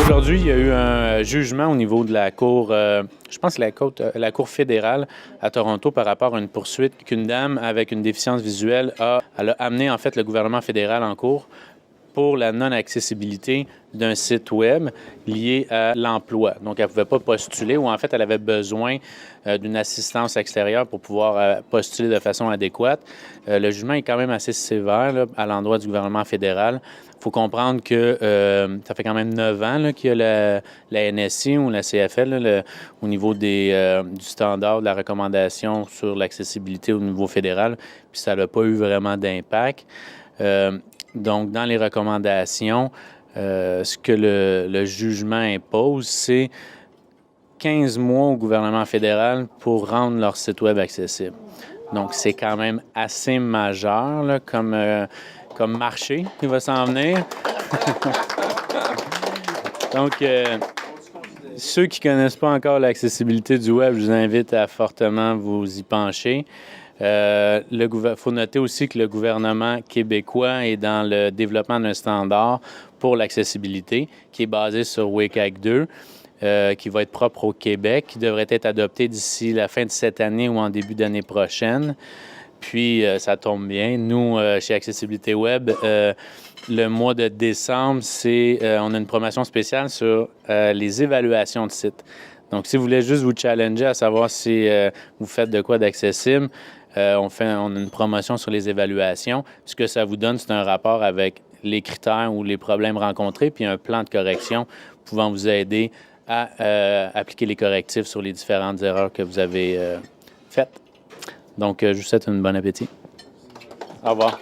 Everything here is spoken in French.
Aujourd'hui, il y a eu un jugement au niveau de la Cour, je pense que la Cour fédérale à Toronto par rapport à une poursuite qu'une dame avec une déficience visuelle elle a amené en fait le gouvernement fédéral en cours pour la non-accessibilité d'un site web lié à l'emploi. Donc, elle ne pouvait pas postuler ou en fait, elle avait besoin d'une assistance extérieure pour pouvoir postuler de façon adéquate. Le jugement est quand même assez sévère là, à l'endroit du gouvernement fédéral. Il faut comprendre que ça fait quand même 9 ans là, qu'il y a la NSI ou la CFL là, au niveau du standard de la recommandation sur l'accessibilité au niveau fédéral, puis ça n'a pas eu vraiment d'impact. Donc, dans les recommandations, ce que le jugement impose, c'est 15 mois au gouvernement fédéral pour rendre leur site web accessible. Donc, c'est quand même assez majeur là, comme marché qui va s'en venir. Donc, ceux qui ne connaissent pas encore l'accessibilité du web, je vous invite à fortement vous y pencher. Faut noter aussi que le gouvernement québécois est dans le développement d'un standard pour l'accessibilité qui est basé sur WCAG 2, qui va être propre au Québec, qui devrait être adopté d'ici la fin de cette année ou en début d'année prochaine. Puis, ça tombe bien. Nous, chez Accessibilité Web, le mois de décembre, on a une promotion spéciale sur les évaluations de sites. Donc, si vous voulez juste vous challenger à savoir si vous faites de quoi d'accessible, on a une promotion sur les évaluations. Ce que ça vous donne, c'est un rapport avec les critères ou les problèmes rencontrés, puis un plan de correction pouvant vous aider à appliquer les correctifs sur les différentes erreurs que vous avez faites. Donc, je vous souhaite un bon appétit. Au revoir.